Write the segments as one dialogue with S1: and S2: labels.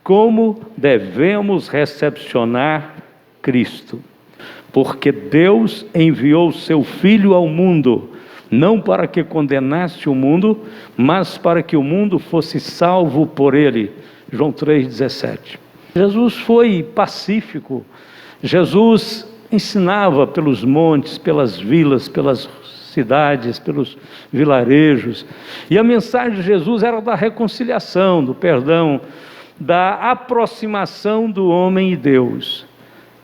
S1: como devemos recepcionar Cristo. Porque Deus enviou seu Filho ao mundo, não para que condenasse o mundo, mas para que o mundo fosse salvo por ele. João 3,17. Jesus foi pacífico. Jesus ensinava pelos montes, pelas vilas, pelas cidades, pelos vilarejos. E a mensagem de Jesus era da reconciliação, do perdão, da aproximação do homem e Deus.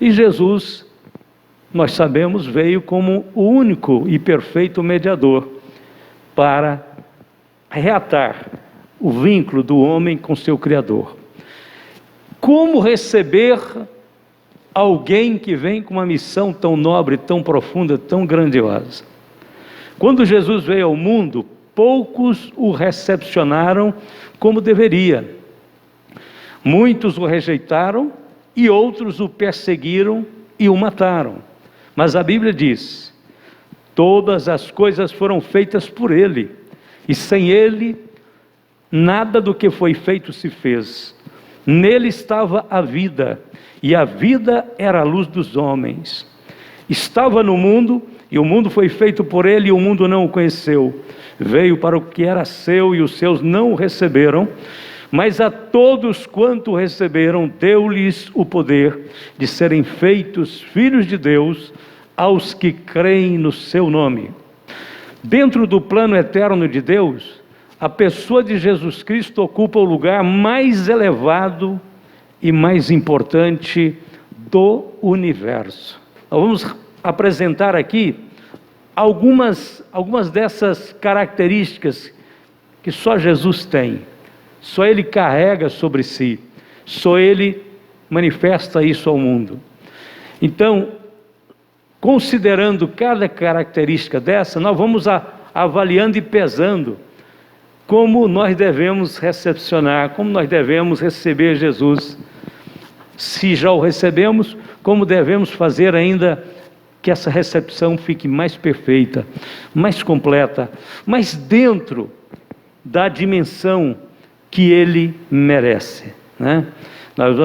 S1: E Jesus, nós sabemos, veio como o único e perfeito mediador para reatar o vínculo do homem com seu Criador. Como receber alguém que vem com uma missão tão nobre, tão profunda, tão grandiosa? Quando Jesus veio ao mundo, poucos o recepcionaram como deveria. Muitos o rejeitaram e outros o perseguiram e o mataram. Mas a Bíblia diz: todas as coisas foram feitas por ele, e sem ele nada do que foi feito se fez. Nele estava a vida, e a vida era a luz dos homens. Estava no mundo, e o mundo foi feito por ele, e o mundo não o conheceu. Veio para o que era seu, e os seus não o receberam. Mas a todos quanto receberam, deu-lhes o poder de serem feitos filhos de Deus, aos que creem no seu nome. Dentro do plano eterno de Deus, a pessoa de Jesus Cristo ocupa o lugar mais elevado e mais importante do universo. Nós vamos apresentar aqui algumas dessas características que só Jesus tem. Só Ele carrega sobre si, só Ele manifesta isso ao mundo. Então, considerando cada característica dessa, nós vamos avaliando e pesando como nós devemos recepcionar, como nós devemos receber Jesus. Se já o recebemos, como devemos fazer ainda que essa recepção fique mais perfeita, mais completa, mais dentro da dimensão que ele merece, né? Nós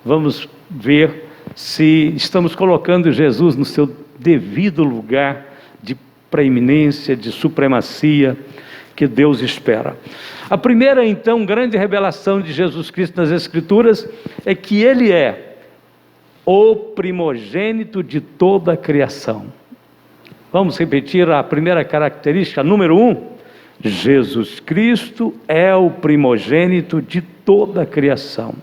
S1: vamos ver se estamos colocando Jesus no seu devido lugar de preeminência, de supremacia que Deus espera. A primeira, então, grande revelação de Jesus Cristo nas Escrituras é que ele é o primogênito de toda a criação. Vamos repetir a primeira característica, número 1. Jesus Cristo é o primogênito de toda a criação.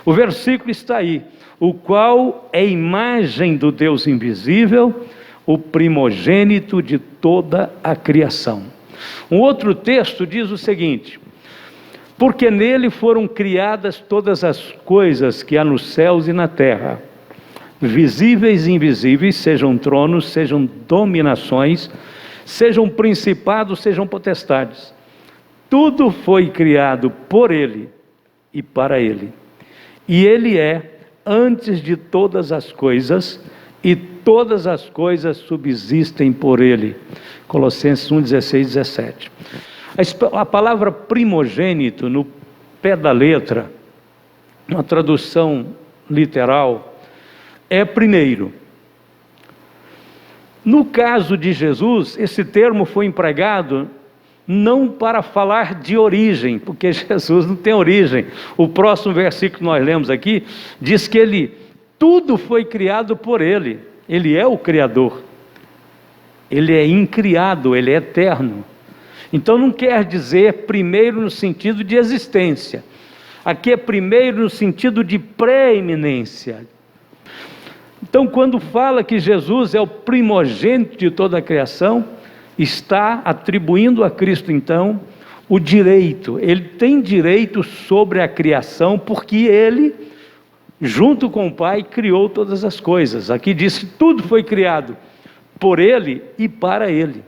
S1: O versículo está aí: o qual é imagem do Deus invisível, o primogênito de toda a criação. Um outro texto diz o seguinte: porque nele foram criadas todas as coisas que há nos céus e na terra, visíveis e invisíveis, sejam tronos, sejam dominações, sejam principados, sejam potestades. Tudo foi criado por ele e para ele. E ele é antes de todas as coisas, e todas as coisas subsistem por ele. Colossenses 1, 16, 17. A palavra primogênito, no pé da letra, uma tradução literal, é primeiro. No caso de Jesus, esse termo foi empregado não para falar de origem, porque Jesus não tem origem. O próximo versículo que nós lemos aqui diz que tudo foi criado por ele. Ele é o Criador. Ele é incriado, ele é eterno. Então não quer dizer primeiro no sentido de existência. Aqui é primeiro no sentido de preeminência. Então, quando fala que Jesus é o primogênito de toda a criação, está atribuindo a Cristo, então, o direito. Ele tem direito sobre a criação, porque ele, junto com o Pai, criou todas as coisas. Aqui diz que tudo foi criado por ele e para ele.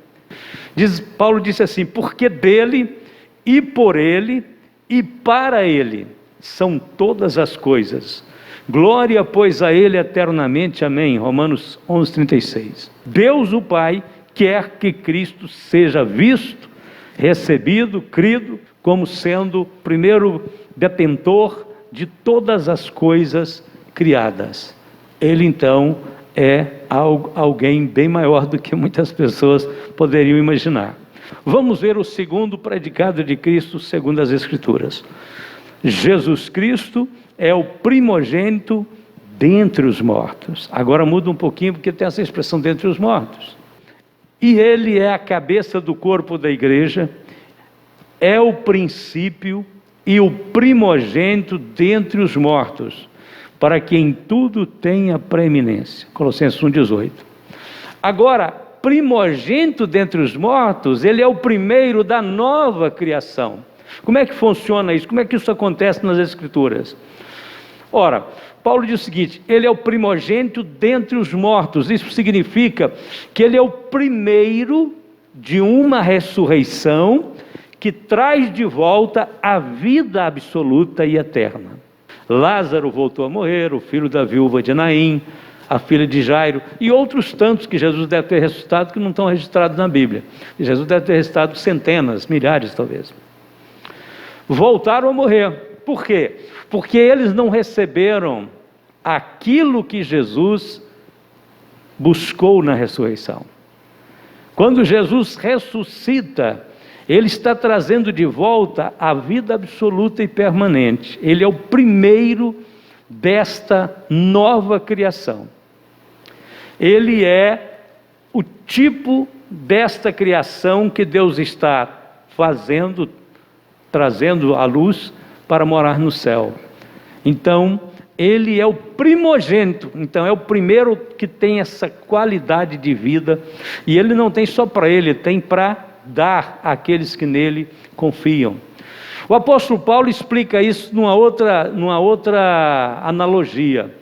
S1: Paulo disse assim: porque dele e por ele e para ele são todas as coisas. Glória, pois, a ele eternamente, amém. Romanos 11, 36. Deus o Pai quer que Cristo seja visto, recebido, crido, como sendo o primeiro detentor de todas as coisas criadas. Ele então é alguém bem maior do que muitas pessoas poderiam imaginar. Vamos ver o segundo predicado de Cristo segundo as Escrituras. Jesus Cristo é o primogênito dentre os mortos. Agora muda um pouquinho porque tem essa expressão dentre os mortos. E ele é a cabeça do corpo da igreja, é o princípio e o primogênito dentre os mortos, para que em tudo tenha preeminência. Colossenses 1,18. Agora, primogênito dentre os mortos, ele é o primeiro da nova criação. Como é que funciona isso? Como é que isso acontece nas Escrituras? Ora, Paulo diz o seguinte: ele é o primogênito dentre os mortos. Isso significa que ele é o primeiro de uma ressurreição que traz de volta a vida absoluta e eterna. Lázaro voltou a morrer, o filho da viúva de Naim, a filha de Jairo e outros tantos que Jesus deve ter ressuscitado que não estão registrados na Bíblia. E Jesus deve ter ressuscitado centenas, milhares talvez. Voltaram a morrer. Por quê? Porque eles não receberam aquilo que Jesus buscou na ressurreição. Quando Jesus ressuscita, ele está trazendo de volta a vida absoluta e permanente. Ele é o primeiro desta nova criação. Ele é o tipo desta criação que Deus está fazendo, trazendo à luz para morar no céu. Então, ele é o primogênito, então é o primeiro que tem essa qualidade de vida, e ele não tem só para ele, tem para dar àqueles que nele confiam. O apóstolo Paulo explica isso numa outra analogia.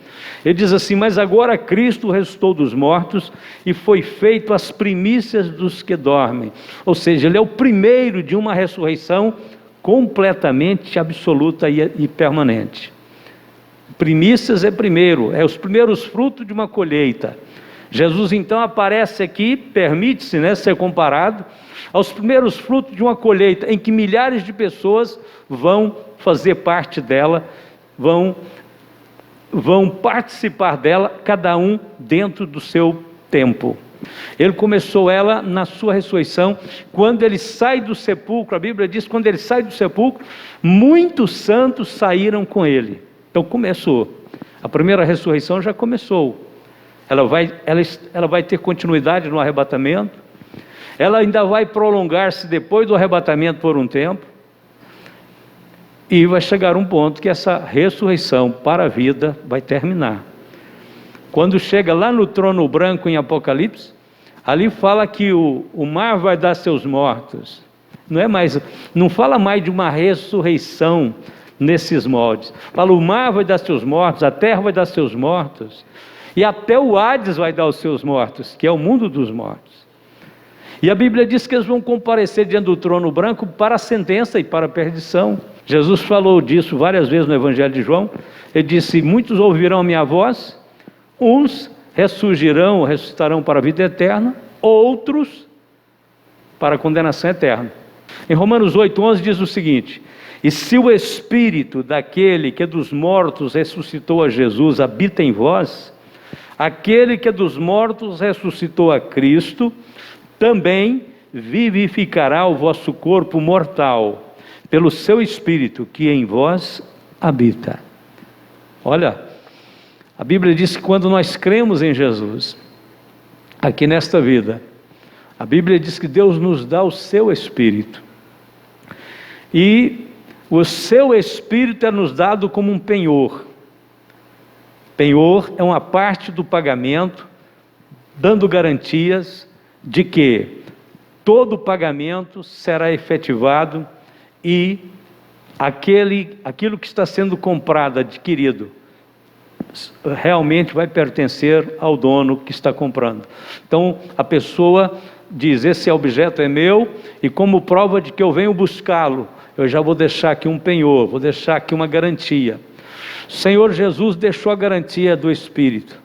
S1: Ele diz assim: mas agora Cristo ressuscitou dos mortos e foi feito as primícias dos que dormem. Ou seja, ele é o primeiro de uma ressurreição completamente absoluta e permanente. Primícias é primeiro, é os primeiros frutos de uma colheita. Jesus então aparece aqui, permite-se, ser comparado aos primeiros frutos de uma colheita, em que milhares de pessoas vão fazer parte dela, vão participar dela, cada um dentro do seu tempo. Ele começou ela na sua ressurreição, quando ele sai do sepulcro. A Bíblia diz que quando ele sai do sepulcro, muitos santos saíram com ele. Então começou, a primeira ressurreição já começou. Ela vai ter continuidade no arrebatamento, ela ainda vai prolongar-se depois do arrebatamento por um tempo, e vai chegar um ponto que essa ressurreição para a vida vai terminar. Quando chega lá no trono branco em Apocalipse, ali fala que o mar vai dar seus mortos. Não fala mais de uma ressurreição nesses moldes. Fala: o mar vai dar seus mortos, a terra vai dar seus mortos, e até o Hades vai dar os seus mortos, que é o mundo dos mortos. E a Bíblia diz que eles vão comparecer diante do trono branco para a sentença e para a perdição. Jesus falou disso várias vezes no Evangelho de João. Ele disse: muitos ouvirão a minha voz, uns ressuscitarão para a vida eterna, outros para a condenação eterna. Em Romanos 8,11 diz o seguinte: e se o Espírito daquele que dos mortos ressuscitou a Jesus habita em vós, aquele que dos mortos ressuscitou a Cristo, também vivificará o vosso corpo mortal, pelo seu Espírito que em vós habita. Olha, a Bíblia diz que quando nós cremos em Jesus, aqui nesta vida, a Bíblia diz que Deus nos dá o seu Espírito, e o seu Espírito é nos dado como um penhor. Penhor é uma parte do pagamento, dando garantias de que todo o pagamento será efetivado e aquilo que está sendo comprado, adquirido, realmente vai pertencer ao dono que está comprando. Então a pessoa diz: esse objeto é meu, e como prova de que eu venho buscá-lo, eu já vou deixar aqui um penhor, vou deixar aqui uma garantia. O Senhor Jesus deixou a garantia do Espírito.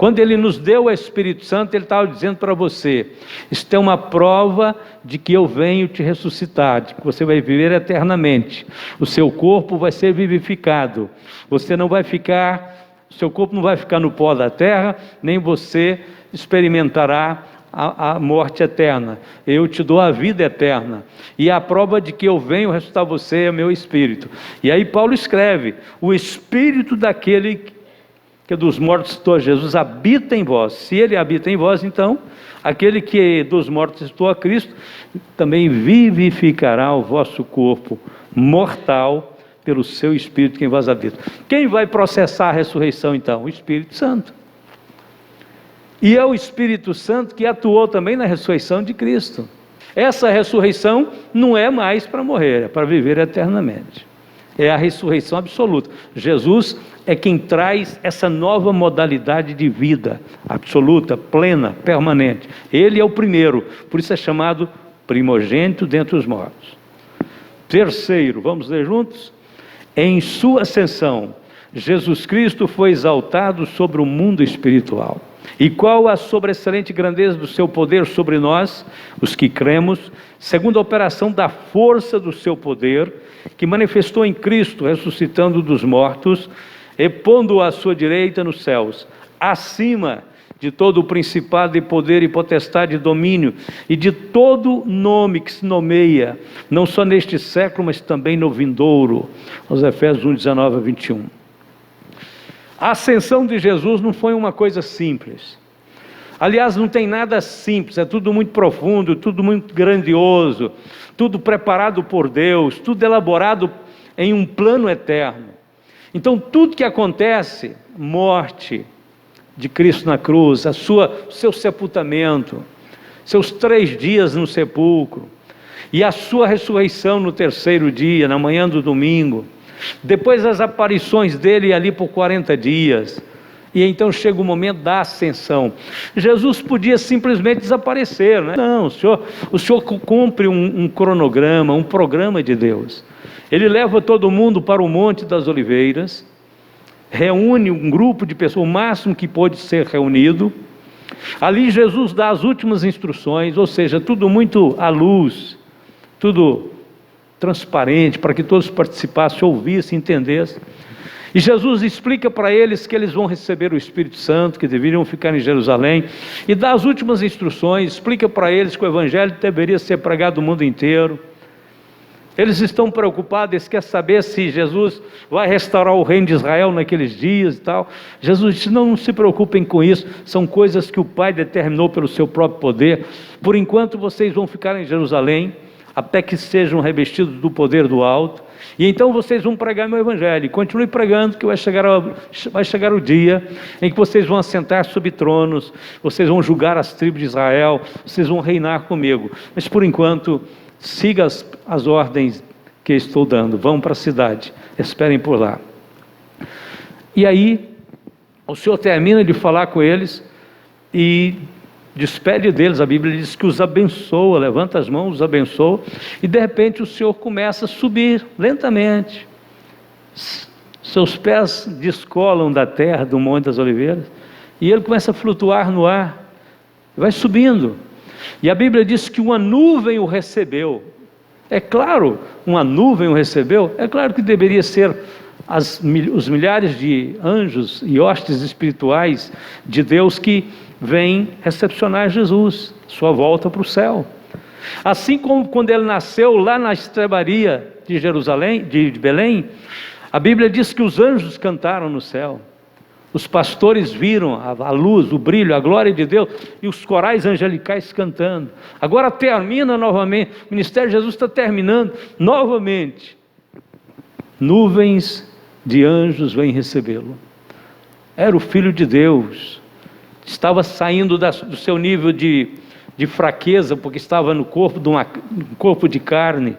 S1: Quando Ele nos deu o Espírito Santo, Ele estava dizendo para você: isto é uma prova de que eu venho te ressuscitar, de que você vai viver eternamente, o seu corpo vai ser vivificado, você não vai ficar, o seu corpo não vai ficar no pó da terra, nem você experimentará a morte eterna. Eu te dou a vida eterna, e a prova de que eu venho ressuscitar você é o meu Espírito. E aí Paulo escreve: o Espírito daquele que dos mortos ressuscitou a Jesus habita em vós. Se Ele habita em vós, então aquele que dos mortos ressuscitou a Cristo também vivificará o vosso corpo mortal pelo seu Espírito que em vós habita. Quem vai processar a ressurreição então? O Espírito Santo. E é o Espírito Santo que atuou também na ressurreição de Cristo. Essa ressurreição não é mais para morrer, é para viver eternamente. É a ressurreição absoluta. Jesus é quem traz essa nova modalidade de vida absoluta, plena, permanente. Ele é o primeiro, por isso é chamado primogênito dentre os mortos. Terceiro, vamos ler juntos? Em sua ascensão, Jesus Cristo foi exaltado sobre o mundo espiritual. E qual a sobressalente grandeza do seu poder sobre nós, os que cremos, segundo a operação da força do seu poder, que manifestou em Cristo, ressuscitando dos mortos, e pondo-o à sua direita nos céus, acima de todo o principado e poder e potestade e domínio, e de todo nome que se nomeia, não só neste século, mas também no vindouro. Aos Efésios 1, 19 a 21. A ascensão de Jesus não foi uma coisa simples. Aliás, não tem nada simples, é tudo muito profundo, tudo muito grandioso, tudo preparado por Deus, tudo elaborado em um plano eterno. Então, tudo que acontece, morte de Cristo na cruz, seu sepultamento, seus 3 dias no sepulcro, e a sua ressurreição no terceiro dia, na manhã do domingo, depois as aparições dele ali por 40 dias, e então chega o momento da ascensão. Jesus podia simplesmente desaparecer, né? Não, o Senhor cumpre um cronograma, um programa de Deus. Ele leva todo mundo para o Monte das Oliveiras, reúne um grupo de pessoas, o máximo que pôde ser reunido. Ali Jesus dá as últimas instruções, ou seja, tudo muito à luz, tudo transparente, para que todos participassem, ouvissem, entendessem. E Jesus explica para eles que eles vão receber o Espírito Santo, que deveriam ficar em Jerusalém, e dá as últimas instruções, explica para eles que o Evangelho deveria ser pregado no mundo inteiro. Eles estão preocupados, eles querem saber se Jesus vai restaurar o reino de Israel naqueles dias e tal. Jesus disse: não se preocupem com isso, são coisas que o Pai determinou pelo seu próprio poder. Por enquanto vocês vão ficar em Jerusalém, até que sejam revestidos do poder do alto, e então vocês vão pregar meu Evangelho. Continue pregando, que vai chegar o dia em que vocês vão assentar sobre tronos, vocês vão julgar as tribos de Israel, vocês vão reinar comigo. Mas por enquanto, siga as ordens que estou dando, vão para a cidade, esperem por lá. E aí o Senhor termina de falar com eles e despede deles. A Bíblia diz que os abençoa, levanta as mãos, os abençoa, e de repente o Senhor começa a subir lentamente. Seus pés descolam da terra, do Monte das Oliveiras, e ele começa a flutuar no ar, vai subindo. E a Bíblia diz que uma nuvem o recebeu. É claro, uma nuvem o recebeu, é claro que deveria ser os milhares de anjos e hostes espirituais de Deus que vêm recepcionar Jesus, sua volta para o céu. Assim como quando ele nasceu lá na estrebaria de Jerusalém, de Belém, a Bíblia diz que os anjos cantaram no céu. Os pastores viram a luz, o brilho, a glória de Deus, e os corais angelicais cantando. Agora termina novamente, o ministério de Jesus está terminando novamente. Nuvens de anjos vêm recebê-lo. Era o Filho de Deus, estava saindo do seu nível de fraqueza, porque estava no corpo de carne,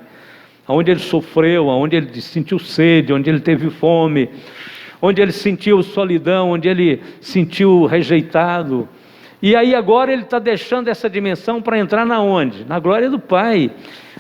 S1: onde ele sofreu, onde ele sentiu sede, onde ele teve fome, onde ele sentiu solidão, onde ele sentiu rejeitado. E aí agora ele está deixando essa dimensão para entrar na onde? Na glória do Pai,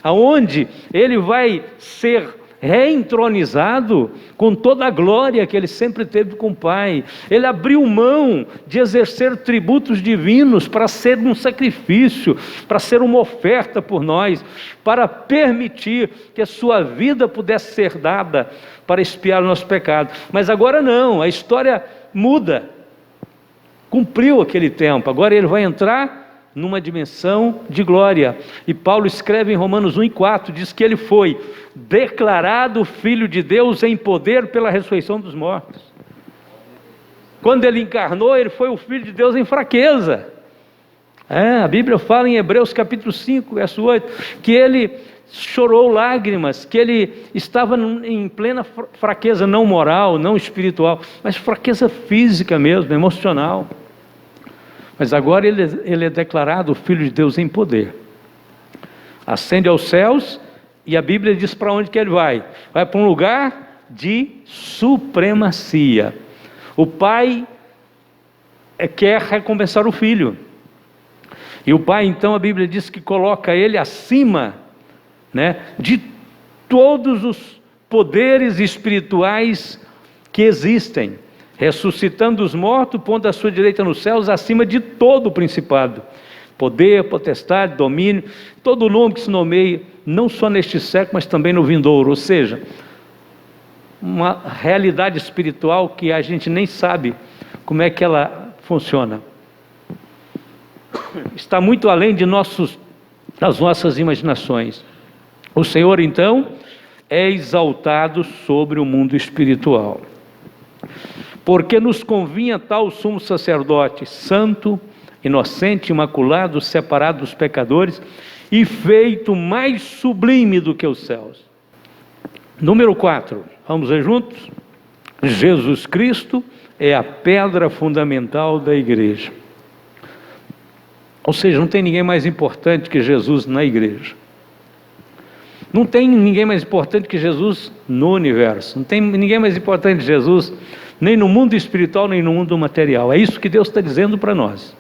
S1: aonde ele vai ser reentronizado com toda a glória que ele sempre teve com o Pai. Ele abriu mão de exercer tributos divinos para ser um sacrifício, para ser uma oferta por nós, para permitir que a sua vida pudesse ser dada para expiar o nosso pecado. Mas agora não, a história muda. Cumpriu aquele tempo, agora ele vai entrar numa dimensão de glória. E Paulo escreve em Romanos 1:4, diz que ele foi declarado Filho de Deus em poder pela ressurreição dos mortos. Quando ele encarnou, ele foi o Filho de Deus em fraqueza. A Bíblia fala em Hebreus capítulo 5, verso 8, que ele chorou lágrimas, que ele estava em plena fraqueza, não moral, não espiritual, mas fraqueza física mesmo, emocional. Mas agora ele é declarado Filho de Deus em poder. Ascende aos céus, e a Bíblia diz para onde que ele vai. Vai para um lugar de supremacia. O Pai quer recompensar o Filho. E o Pai, então, a Bíblia diz que coloca ele acima, de todos os poderes espirituais que existem, ressuscitando os mortos, pondo a sua direita nos céus, acima de todo o principado, poder, potestade, domínio, todo o nome que se nomeia, não só neste século, mas também no vindouro. Ou seja, uma realidade espiritual que a gente nem sabe como é que ela funciona. Está muito além das nossas imaginações. O Senhor, então, é exaltado sobre o mundo espiritual. Porque nos convinha tal sumo sacerdote, santo, inocente, imaculado, separado dos pecadores e feito mais sublime do que os céus. Número 4, vamos ver juntos? Jesus Cristo é a pedra fundamental da igreja. Ou seja, não tem ninguém mais importante que Jesus na igreja. Não tem ninguém mais importante que Jesus no universo. Não tem ninguém mais importante que Jesus nem no mundo espiritual, nem no mundo material. É isso que Deus está dizendo para nós.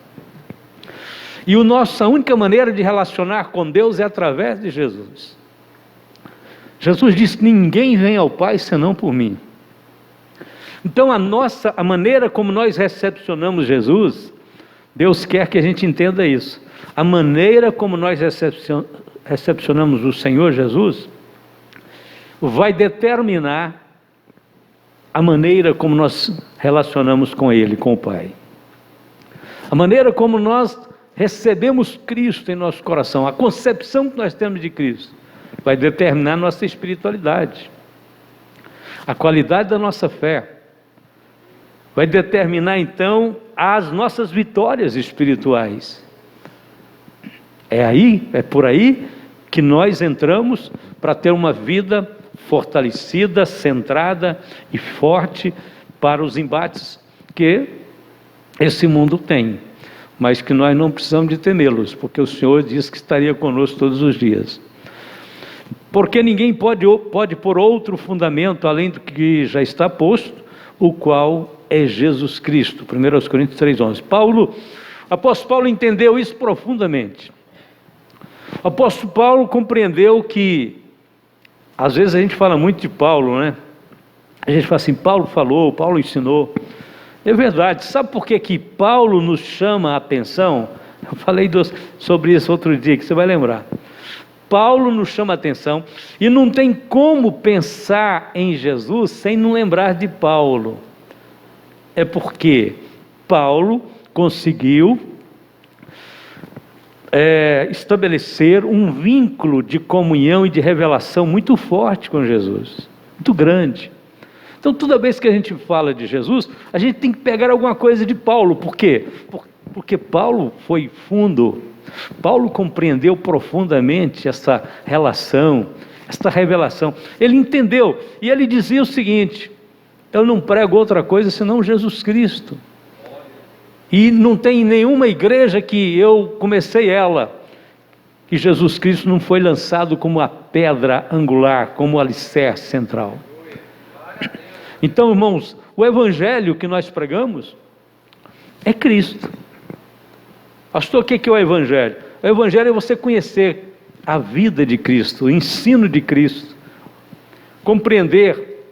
S1: E a nossa única maneira de relacionar com Deus é através de Jesus. Jesus disse: ninguém vem ao Pai senão por mim. Então a maneira como nós recepcionamos Jesus, Deus quer que a gente entenda isso. A maneira como nós recepcionamos o Senhor Jesus vai determinar a maneira como nós relacionamos com Ele, com o Pai. A maneira como nós recebemos Cristo em nosso coração, a concepção que nós temos de Cristo, vai determinar nossa espiritualidade. A qualidade da nossa fé vai determinar então as nossas vitórias espirituais. É por aí que nós entramos para ter uma vida fortalecida, centrada e forte para os embates que esse mundo tem, mas que nós não precisamos de temê-los, porque o Senhor disse que estaria conosco todos os dias. Porque ninguém pode pôr outro fundamento além do que já está posto, o qual é Jesus Cristo. 1 Coríntios 3:11. O apóstolo Paulo entendeu isso profundamente. O apóstolo Paulo compreendeu que, às vezes a gente fala muito de Paulo, a gente fala assim: Paulo falou, Paulo ensinou. É verdade. Sabe por que Paulo nos chama a atenção? Eu falei sobre isso outro dia, que você vai lembrar. Paulo nos chama a atenção, e não tem como pensar em Jesus sem não lembrar de Paulo. É porque Paulo conseguiu estabelecer um vínculo de comunhão e de revelação muito forte com Jesus, muito grande. Então, toda vez que a gente fala de Jesus, a gente tem que pegar alguma coisa de Paulo. Por quê? Porque Paulo foi fundo. Paulo compreendeu profundamente essa relação, essa revelação. Ele entendeu, e ele dizia o seguinte: eu não prego outra coisa senão Jesus Cristo. E não tem nenhuma igreja que eu comecei ela, que Jesus Cristo não foi lançado como a pedra angular, como o alicerce central. Então, irmãos, o evangelho que nós pregamos é Cristo. Pastor, o que é o evangelho? O evangelho é você conhecer a vida de Cristo, o ensino de Cristo, compreender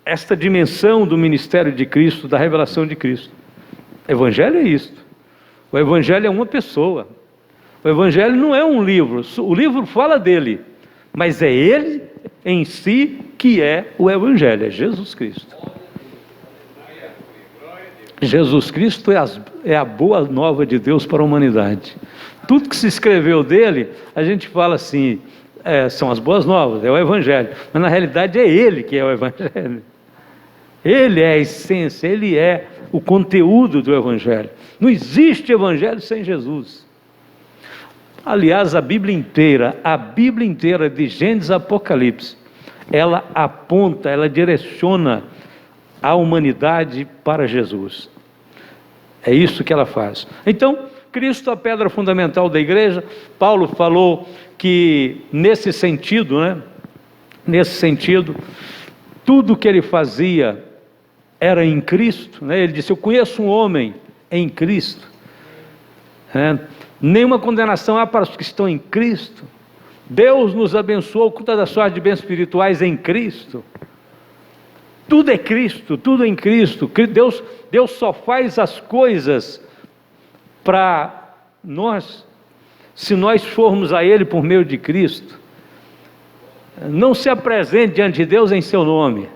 S1: esta dimensão do ministério de Cristo, da revelação de Cristo. Evangelho é isto. O Evangelho é uma pessoa. O Evangelho não é um livro. O livro fala dele, mas é ele em si que é o Evangelho, é Jesus Cristo. Jesus Cristo é a boa nova de Deus para a humanidade. Tudo que se escreveu dele, a gente fala assim, são as boas novas, é o Evangelho. Mas na realidade é ele que é o Evangelho. Ele é a essência, ele é o conteúdo do Evangelho. Não existe Evangelho sem Jesus. Aliás, a Bíblia inteira, de Gênesis a Apocalipse, ela aponta, ela direciona a humanidade para Jesus. É isso que ela faz. Então, Cristo, a pedra fundamental da igreja. Paulo falou que nesse sentido, tudo que ele fazia era em Cristo, Ele disse: eu conheço um homem em Cristo. Nenhuma condenação há para os que estão em Cristo. Deus nos abençoou com toda a sorte de bens espirituais em Cristo. Tudo é Cristo, tudo é em Cristo. Deus só faz as coisas para nós, se nós formos a Ele por meio de Cristo. Não se apresente diante de Deus em seu nome.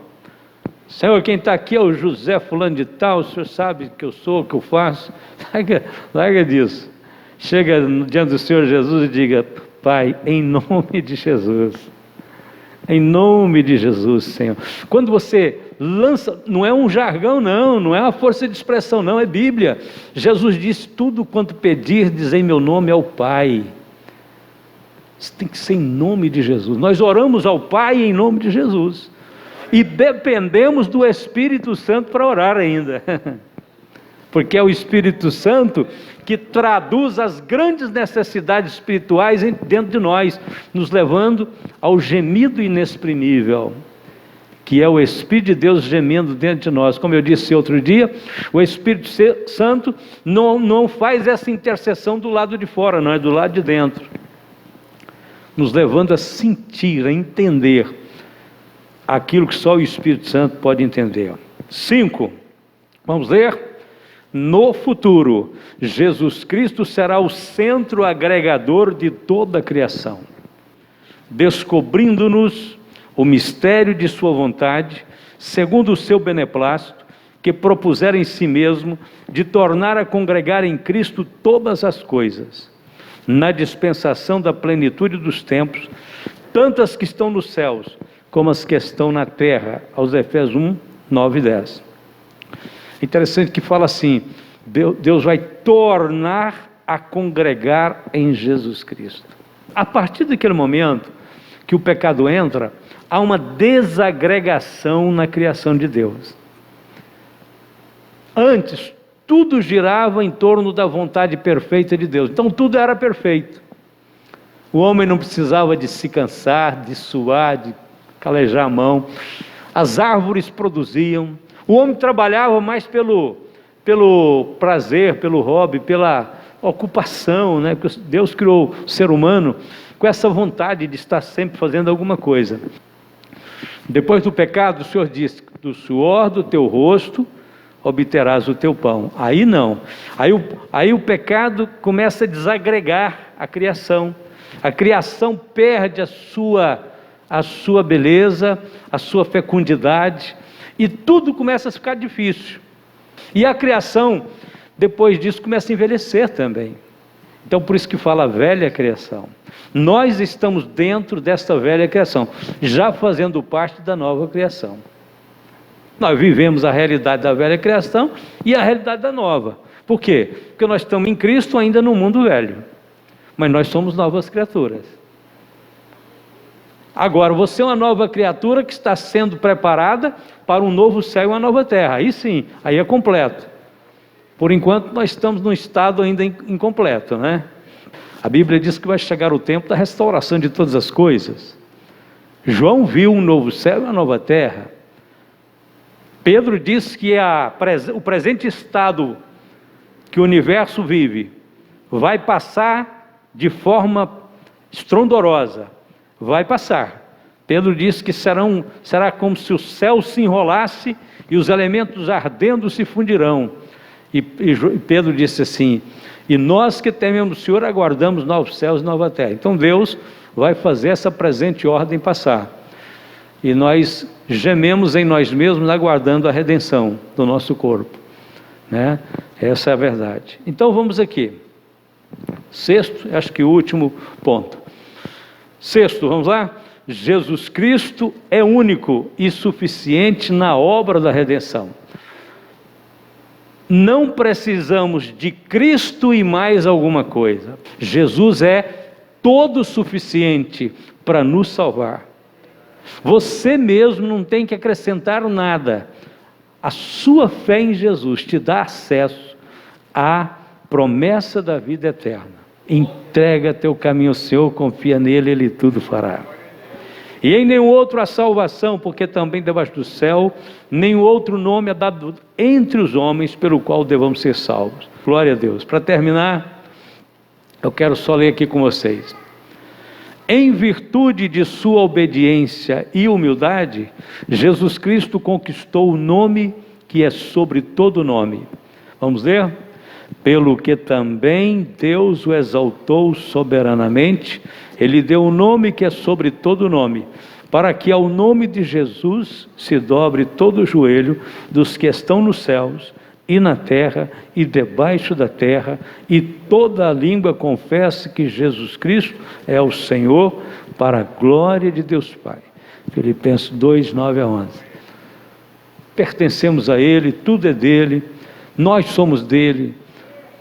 S1: Senhor, quem está aqui é o José fulano de tal, o Senhor sabe que eu sou, o que eu faço. Larga disso. Chega diante do Senhor Jesus e diga: Pai, em nome de Jesus. Em nome de Jesus, Senhor. Quando você lança, não é um jargão não é uma força de expressão não, é Bíblia. Jesus disse: tudo quanto pedirdes em meu nome ao Pai. Isso tem que ser em nome de Jesus. Nós oramos ao Pai em nome de Jesus. E dependemos do Espírito Santo para orar ainda. Porque é o Espírito Santo que traduz as grandes necessidades espirituais dentro de nós, nos levando ao gemido inexprimível, que é o Espírito de Deus gemendo dentro de nós. Como eu disse outro dia, o Espírito Santo não faz essa intercessão do lado de fora, não, é do lado de dentro, nos levando a sentir, a entender aquilo que só o Espírito Santo pode entender. 5, vamos ler? No futuro, Jesus Cristo será o centro agregador de toda a criação, descobrindo-nos o mistério de sua vontade, segundo o seu beneplácito, que propusera em si mesmo de tornar a congregar em Cristo todas as coisas, na dispensação da plenitude dos tempos, tanto as que estão nos céus, como as que estão na terra, aos Efésios 1, 9 e 10. Interessante que fala assim: Deus vai tornar a congregar em Jesus Cristo. A partir daquele momento que o pecado entra, há uma desagregação na criação de Deus. Antes, tudo girava em torno da vontade perfeita de Deus, então tudo era perfeito. O homem não precisava de se cansar, de suar, de calejar a mão. As árvores produziam. O homem trabalhava mais pelo prazer, pelo hobby, pela ocupação, Porque Deus criou o ser humano com essa vontade de estar sempre fazendo alguma coisa. Depois do pecado, o Senhor disse: do suor do teu rosto obterás o teu pão. Aí não. Aí o pecado começa a desagregar a criação. A criação perde a sua beleza, a sua fecundidade, e tudo começa a ficar difícil. E a criação, depois disso, começa a envelhecer também. Então, por isso que fala velha criação. Nós estamos dentro desta velha criação, já fazendo parte da nova criação. Nós vivemos a realidade da velha criação e a realidade da nova. Por quê? Porque nós estamos em Cristo ainda no mundo velho, mas nós somos novas criaturas. Agora, você é uma nova criatura que está sendo preparada para um novo céu e uma nova terra. Aí sim, aí é completo. Por enquanto, nós estamos num estado ainda incompleto, A Bíblia diz que vai chegar o tempo da restauração de todas as coisas. João viu um novo céu e uma nova terra. Pedro diz que o presente estado que o universo vive vai passar de forma estrondorosa. Vai passar, Pedro disse que será como se o céu se enrolasse e os elementos ardendo se fundirão. E Pedro disse assim: e nós que tememos o Senhor aguardamos novos céus e nova terra. Então Deus vai fazer essa presente ordem passar. E nós gememos em nós mesmos aguardando a redenção do nosso corpo, né? Essa é a verdade. Então vamos aqui. Sexto, acho que o último ponto. Sexto, vamos lá? Jesus Cristo é único e suficiente na obra da redenção. Não precisamos de Cristo e mais alguma coisa. Jesus é todo suficiente para nos salvar. Você mesmo não tem que acrescentar nada. A sua fé em Jesus te dá acesso à promessa da vida eterna. Entrega teu caminho ao Senhor, confia nele, Ele tudo fará. E em nenhum outro há salvação, porque também debaixo do céu, nenhum outro nome é dado entre os homens pelo qual devamos ser salvos. Glória a Deus. Para terminar, eu quero só ler aqui com vocês. Em virtude de sua obediência e humildade, Jesus Cristo conquistou o nome que é sobre todo nome. Vamos ler? Pelo que também Deus o exaltou soberanamente, Ele deu o nome que é sobre todo nome, para que ao nome de Jesus se dobre todo o joelho dos que estão nos céus e na terra e debaixo da terra, e toda a língua confesse que Jesus Cristo é o Senhor, para a glória de Deus Pai. Filipenses 2, 9 a 11. Pertencemos a Ele, tudo é dele, nós somos dele,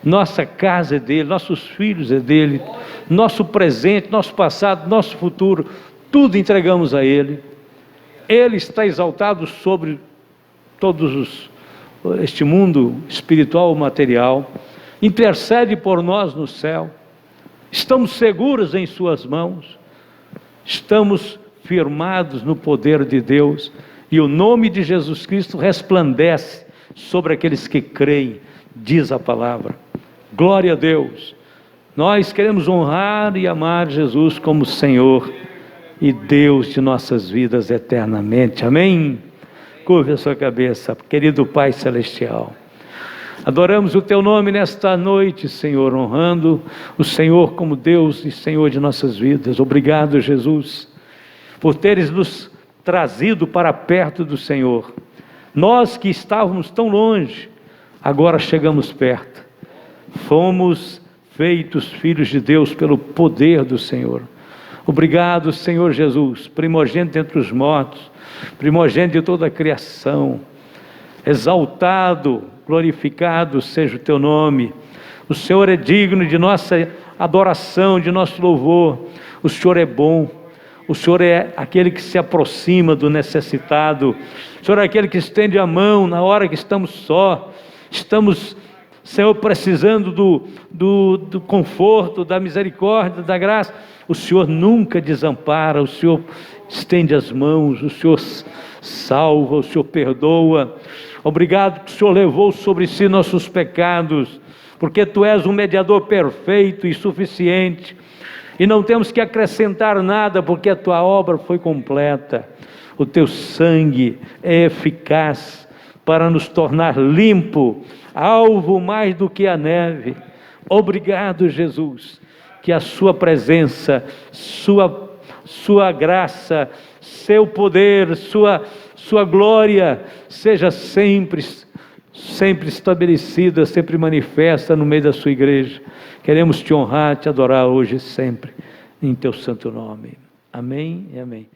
S1: nossa casa é dele, nossos filhos é dele, nosso presente, nosso passado, nosso futuro, tudo entregamos a Ele. Ele está exaltado sobre este mundo espiritual, material, intercede por nós no céu, estamos seguros em suas mãos, estamos firmados no poder de Deus, e o nome de Jesus Cristo resplandece sobre aqueles que creem, diz a palavra. Glória a Deus. Nós queremos honrar e amar Jesus como Senhor e Deus de nossas vidas eternamente. Amém? Curve a sua cabeça, querido Pai Celestial. Adoramos o Teu nome nesta noite, Senhor, honrando o Senhor como Deus e Senhor de nossas vidas. Obrigado, Jesus, por teres nos trazido para perto do Senhor. Nós que estávamos tão longe, agora chegamos perto. Fomos feitos filhos de Deus pelo poder do Senhor. Obrigado, Senhor Jesus, primogênito entre os mortos, primogênito de toda a criação. Exaltado, glorificado seja o Teu nome. O Senhor é digno de nossa adoração, de nosso louvor. O Senhor é bom. O Senhor é aquele que se aproxima do necessitado. O Senhor é aquele que estende a mão na hora que estamos só. Estamos, Senhor, precisando do conforto, da misericórdia, da graça. O Senhor nunca desampara, o Senhor estende as mãos, o Senhor salva, o Senhor perdoa. Obrigado que o Senhor levou sobre si nossos pecados, porque Tu és um mediador perfeito e suficiente, e não temos que acrescentar nada, porque a Tua obra foi completa. O Teu sangue é eficaz para nos tornar limpo, alvo mais do que a neve. Obrigado, Jesus, que a Sua presença, Sua graça, Seu poder, Sua glória seja sempre estabelecida, sempre manifesta no meio da Sua igreja. Queremos Te honrar, Te adorar hoje e sempre, em Teu santo nome. Amém e amém.